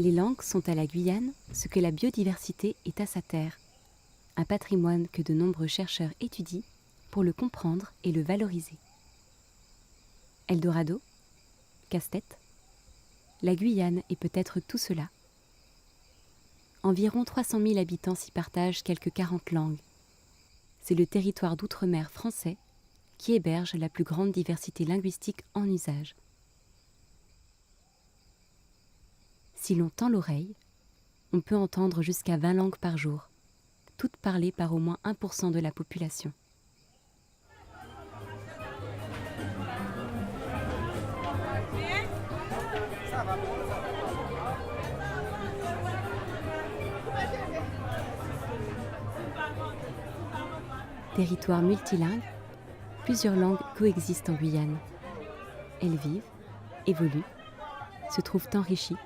Les langues sont à la Guyane ce que la biodiversité est à sa terre, un patrimoine que de nombreux chercheurs étudient pour le comprendre et le valoriser. Eldorado, casse-tête, la Guyane est peut-être tout cela. Environ 300 000 habitants s'y partagent quelques 40 langues. C'est le territoire d'outre-mer français qui héberge la plus grande diversité linguistique en usage. Si l'on tend l'oreille, on peut entendre jusqu'à 20 langues par jour, toutes parlées par au moins 1% de la population. Territoire multilingue, plusieurs langues coexistent en Guyane. Elles vivent, évoluent, se trouvent enrichies,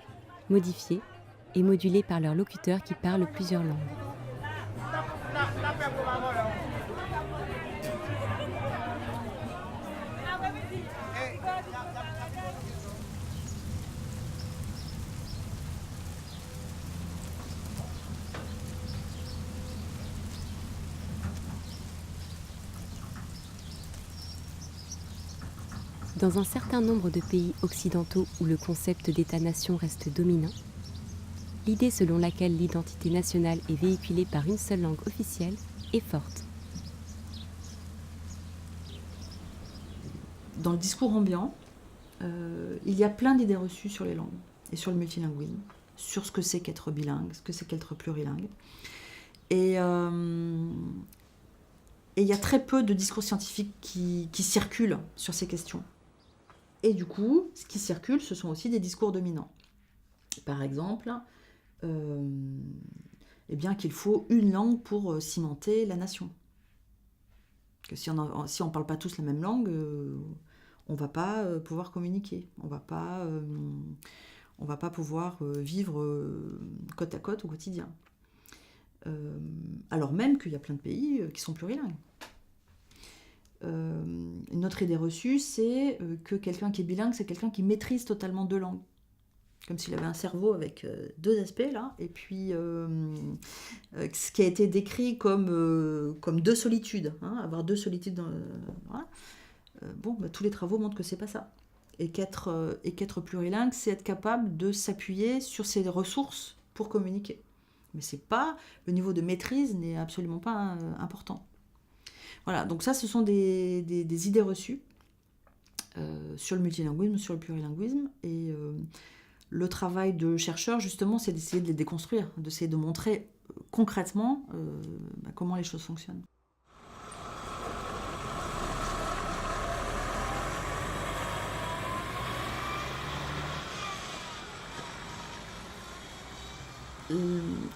modifiées et modulées par leurs locuteurs qui parlent plusieurs langues. Dans un certain nombre de pays occidentaux où le concept d'État-nation reste dominant, l'idée selon laquelle l'identité nationale est véhiculée par une seule langue officielle est forte. Dans le discours ambiant, il y a plein d'idées reçues sur les langues et sur le multilinguisme, sur ce que c'est qu'être bilingue, ce que c'est qu'être plurilingue. Et il y a très peu de discours scientifiques qui circulent sur ces questions. Et du coup, ce qui circule, ce sont aussi des discours dominants. Par exemple, eh bien, qu'il faut une langue pour cimenter la nation. Que si on ne parle pas tous la même langue, on ne va pas pouvoir communiquer. On va pas pouvoir vivre côte à côte au quotidien. Alors même qu'il y a plein de pays qui sont plurilingues. Une autre idée reçue, c'est que quelqu'un qui est bilingue, c'est quelqu'un qui maîtrise totalement deux langues. Comme s'il avait un cerveau avec deux aspects, là, et puis ce qui a été décrit comme deux solitudes, hein, avoir deux solitudes, voilà. Tous les travaux montrent que c'est pas ça. Et qu'être plurilingue, c'est être capable de s'appuyer sur ses ressources pour communiquer. Mais c'est pas, le niveau de maîtrise n'est absolument pas important. Voilà, donc ça, ce sont des idées reçues sur le multilinguisme, sur le plurilinguisme, et le travail de chercheur, justement, c'est d'essayer de les déconstruire, d'essayer de montrer concrètement comment les choses fonctionnent.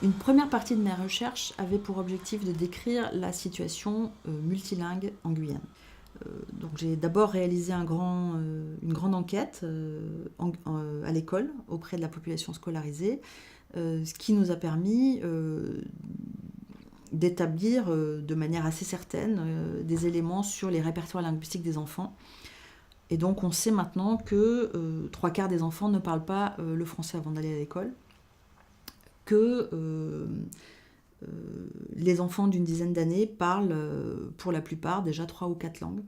Une première partie de mes recherches avait pour objectif de décrire la situation multilingue en Guyane. Donc j'ai d'abord réalisé une grande enquête à l'école auprès de la population scolarisée, ce qui nous a permis d'établir de manière assez certaine des éléments sur les répertoires linguistiques des enfants. Et donc on sait maintenant que 3/4 des enfants ne parlent pas le français avant d'aller à l'école, que les enfants d'une dizaine d'années parlent pour la plupart déjà 3 ou 4 langues.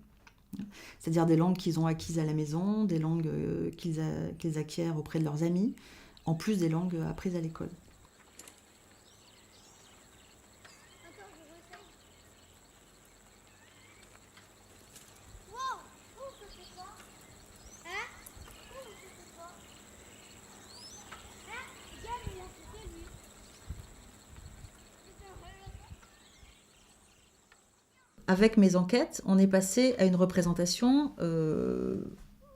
C'est-à-dire des langues qu'ils ont acquises à la maison, des langues qu'ils acquièrent auprès de leurs amis, en plus des langues apprises à l'école. Avec mes enquêtes, on est passé à une représentation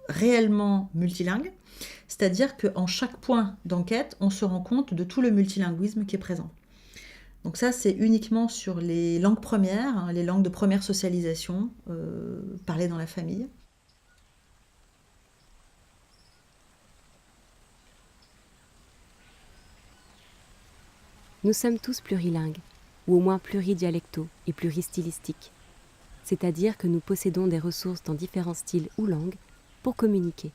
réellement multilingue, c'est-à-dire qu'en chaque point d'enquête, on se rend compte de tout le multilinguisme qui est présent. Donc ça, c'est uniquement sur les langues premières, hein, les langues de première socialisation, parlées dans la famille. Nous sommes tous plurilingues, ou au moins pluridialectaux et pluristylistiques. C'est-à-dire que nous possédons des ressources dans différents styles ou langues pour communiquer.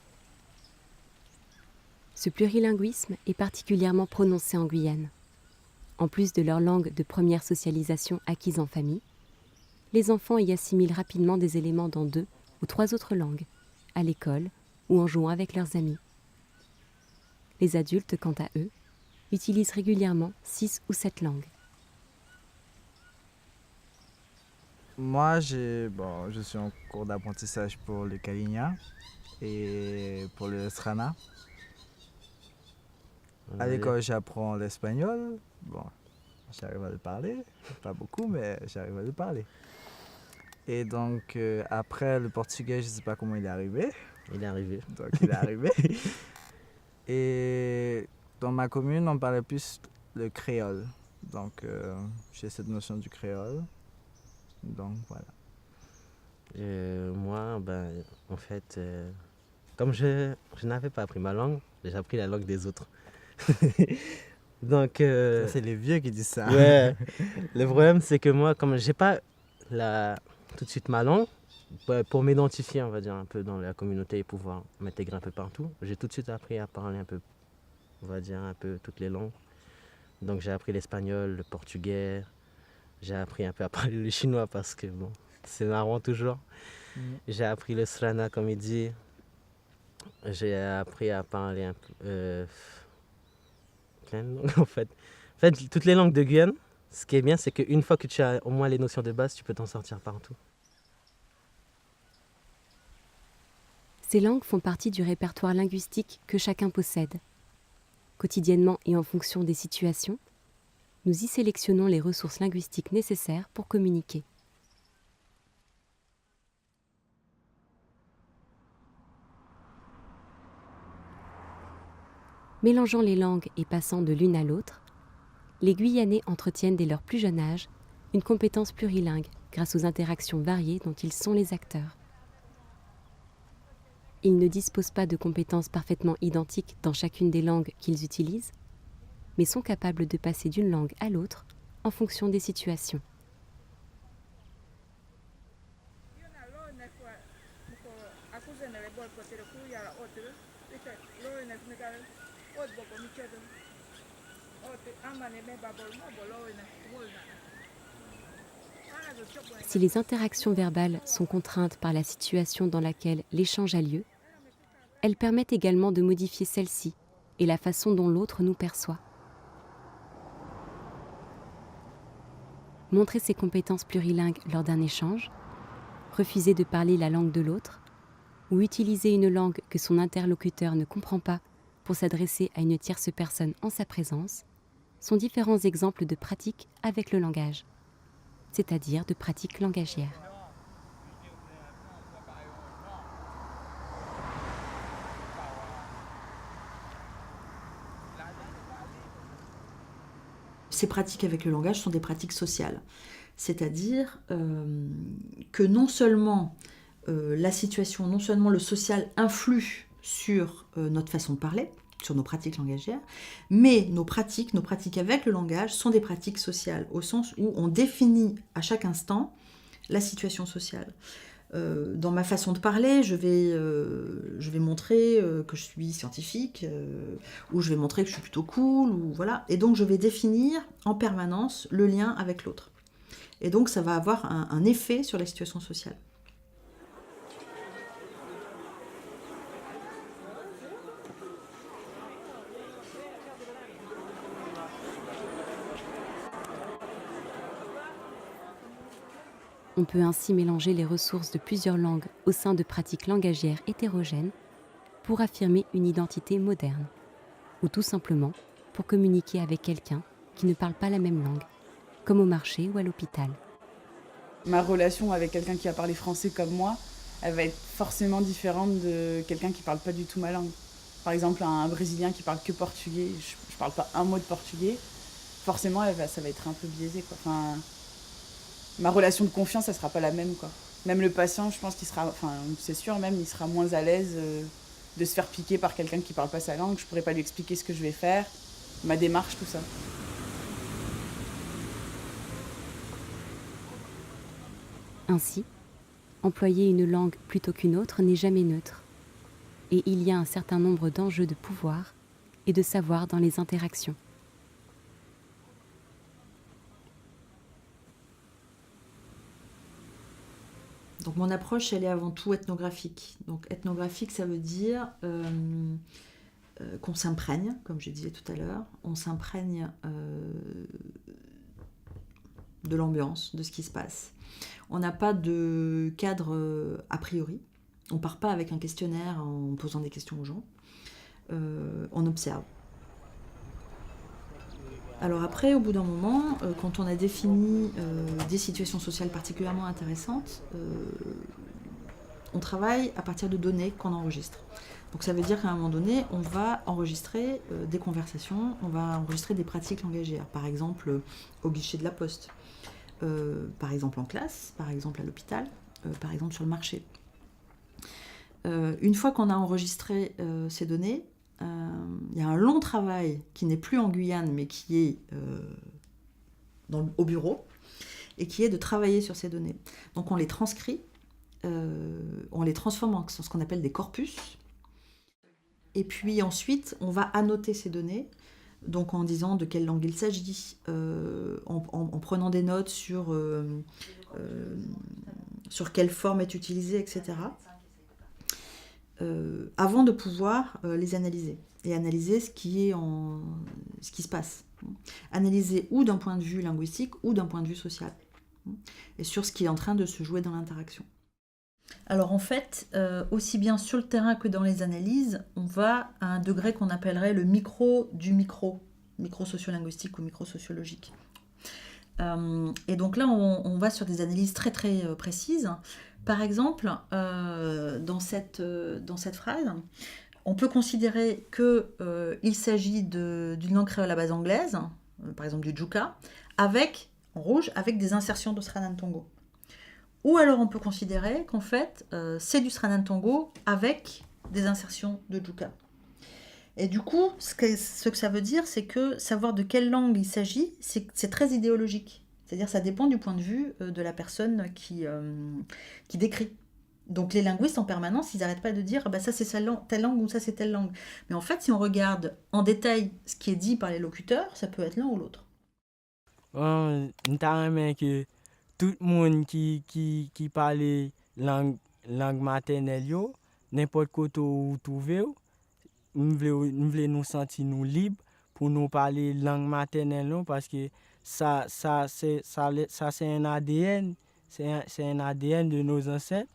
Ce plurilinguisme est particulièrement prononcé en Guyane. En plus de leur langue de première socialisation acquise en famille, les enfants y assimilent rapidement des éléments dans 2 ou 3 autres langues, à l'école ou en jouant avec leurs amis. Les adultes, quant à eux, utilisent régulièrement 6 ou 7 langues. Moi, je suis en cours d'apprentissage pour le Kalinia et pour le Srana. À l'école, j'apprends l'espagnol. Bon, j'arrive à le parler. Pas beaucoup, mais j'arrive à le parler. Et donc, après, le portugais, je ne sais pas comment il est arrivé. Il est arrivé. Donc, il est arrivé. Et dans ma commune, on parlait plus le créole. Donc, j'ai cette notion du créole. Donc, voilà. Moi, en fait, comme je n'avais pas appris ma langue, j'ai appris la langue des autres. Donc, Ça, c'est les vieux qui disent ça. ouais, le problème, c'est que moi, comme j'ai pas tout de suite ma langue, pour m'identifier, on va dire, un peu dans la communauté et pouvoir m'intégrer un peu partout, j'ai tout de suite appris à parler un peu, on va dire, un peu toutes les langues. Donc, j'ai appris l'espagnol, le portugais, j'ai appris un peu à parler le chinois parce que, bon, c'est marrant toujours. J'ai appris le srana, comme il dit. J'ai appris à parler un peu... plein de langues, en fait. En fait, toutes les langues de Guyane, ce qui est bien, c'est qu'une fois que tu as au moins les notions de base, tu peux t'en sortir partout. Ces langues font partie du répertoire linguistique que chacun possède. Quotidiennement et en fonction des situations, nous y sélectionnons les ressources linguistiques nécessaires pour communiquer. Mélangeant les langues et passant de l'une à l'autre, les Guyanais entretiennent dès leur plus jeune âge une compétence plurilingue grâce aux interactions variées dont ils sont les acteurs. Ils ne disposent pas de compétences parfaitement identiques dans chacune des langues qu'ils utilisent, mais sont capables de passer d'une langue à l'autre en fonction des situations. Si les interactions verbales sont contraintes par la situation dans laquelle l'échange a lieu, elles permettent également de modifier celle-ci et la façon dont l'autre nous perçoit. Montrer ses compétences plurilingues lors d'un échange, refuser de parler la langue de l'autre, ou utiliser une langue que son interlocuteur ne comprend pas pour s'adresser à une tierce personne en sa présence, sont différents exemples de pratiques avec le langage, c'est-à-dire de pratiques langagières. Ces pratiques avec le langage sont des pratiques sociales. C'est-à-dire que non seulement la situation, non seulement le social influe sur notre façon de parler, sur nos pratiques langagières, mais nos pratiques avec le langage sont des pratiques sociales, au sens où on définit à chaque instant la situation sociale. Dans ma façon de parler, je vais montrer que je suis scientifique, ou je vais montrer que je suis plutôt cool, ou voilà. Et donc je vais définir en permanence le lien avec l'autre. Et donc ça va avoir un effet sur la situation sociale. On peut ainsi mélanger les ressources de plusieurs langues au sein de pratiques langagières hétérogènes pour affirmer une identité moderne, ou tout simplement pour communiquer avec quelqu'un qui ne parle pas la même langue, comme au marché ou à l'hôpital. Ma relation avec quelqu'un qui a parlé français comme moi, elle va être forcément différente de quelqu'un qui parle pas du tout ma langue. Par exemple, un Brésilien qui parle que portugais, je parle pas un mot de portugais, forcément ça va être un peu biaisé, quoi. Enfin, ma relation de confiance, elle sera pas la même, quoi. Même le patient, je pense qu'il sera, enfin, c'est sûr, même, il sera moins à l'aise de se faire piquer par quelqu'un qui parle pas sa langue. Je pourrais pas lui expliquer ce que je vais faire, ma démarche, tout ça. Ainsi, employer une langue plutôt qu'une autre n'est jamais neutre. Et il y a un certain nombre d'enjeux de pouvoir et de savoir dans les interactions. Donc mon approche, elle est avant tout ethnographique. Donc ethnographique, ça veut dire qu'on s'imprègne, comme je disais tout à l'heure, on s'imprègne de l'ambiance, de ce qui se passe. On n'a pas de cadre a priori. On ne part pas avec un questionnaire en posant des questions aux gens. On observe. Alors après, au bout d'un moment, quand on a défini des situations sociales particulièrement intéressantes, on travaille à partir de données qu'on enregistre. Donc ça veut dire qu'à un moment donné, on va enregistrer des conversations, on va enregistrer des pratiques langagières, par exemple au guichet de la poste, par exemple en classe, par exemple à l'hôpital, par exemple sur le marché. Une fois qu'on a enregistré ces données, il y a un long travail qui n'est plus en Guyane, mais qui est au bureau, et qui est de travailler sur ces données. Donc on les transcrit, on les transforme en ce qu'on appelle des corpus, et puis ensuite on va annoter ces données, donc en disant de quelle langue il s'agit, en prenant des notes sur quelle forme est utilisée, etc. Avant de pouvoir les analyser et analyser ce qui se passe. Analyser ou d'un point de vue linguistique ou d'un point de vue social et sur ce qui est en train de se jouer dans l'interaction. Alors en fait, aussi bien sur le terrain que dans les analyses, on va à un degré qu'on appellerait le micro du micro, micro-sociolinguistique ou micro-sociologique. Et donc là, on va sur des analyses très très précises. Par exemple, dans cette phrase, on peut considérer qu'il s'agit d'une langue créole à base anglaise, par exemple du Djuka, en rouge, avec des insertions de Sranan Tongo. Ou alors on peut considérer qu'en fait, c'est du Sranan Tongo avec des insertions de Djuka. Et du coup, ce que ça veut dire, c'est que savoir de quelle langue il s'agit, c'est très idéologique. C'est-à-dire que ça dépend du point de vue de la personne qui décrit. Donc les linguistes, en permanence, ils n'arrêtent pas de dire bah, ça c'est telle langue ou ça c'est telle langue. Mais en fait, si on regarde en détail ce qui est dit par les locuteurs, ça peut être l'un ou l'autre. Notamment que tout le monde qui parle langue maternelle, n'importe côté où vous trouvez, nous voulons nous sentir nous libres pour nous parler langue maternelle parce que ça c'est un ADN, c'est un ADN de nos ancêtres.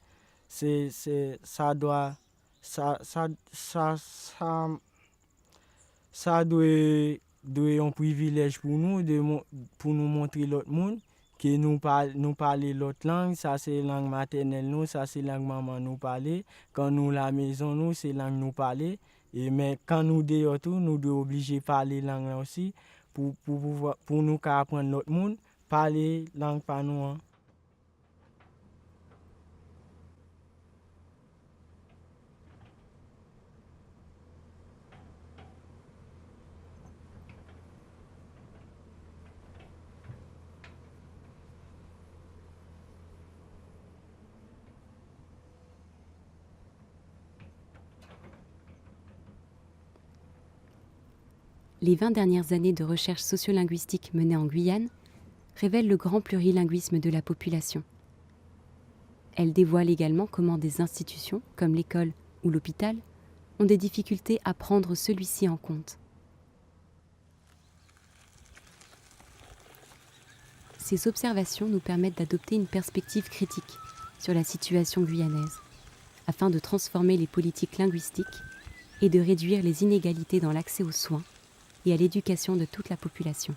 Ça doit un privilège pour nous pour nous montrer l'autre monde que nous parler l'autre langue. Ça c'est langue maternelle nous, ça c'est langue maman nous parler. Quand nous la maison nous, c'est langue nous parler. Mais quand nous dehors tout, nous devons obliger parler langue là aussi pour nous apprendre l'autre monde parler langue par nous. Hein. Les 20 dernières années de recherche sociolinguistique menées en Guyane révèlent le grand plurilinguisme de la population. Elles dévoilent également comment des institutions, comme l'école ou l'hôpital, ont des difficultés à prendre celui-ci en compte. Ces observations nous permettent d'adopter une perspective critique sur la situation guyanaise, afin de transformer les politiques linguistiques et de réduire les inégalités dans l'accès aux soins et à l'éducation de toute la population.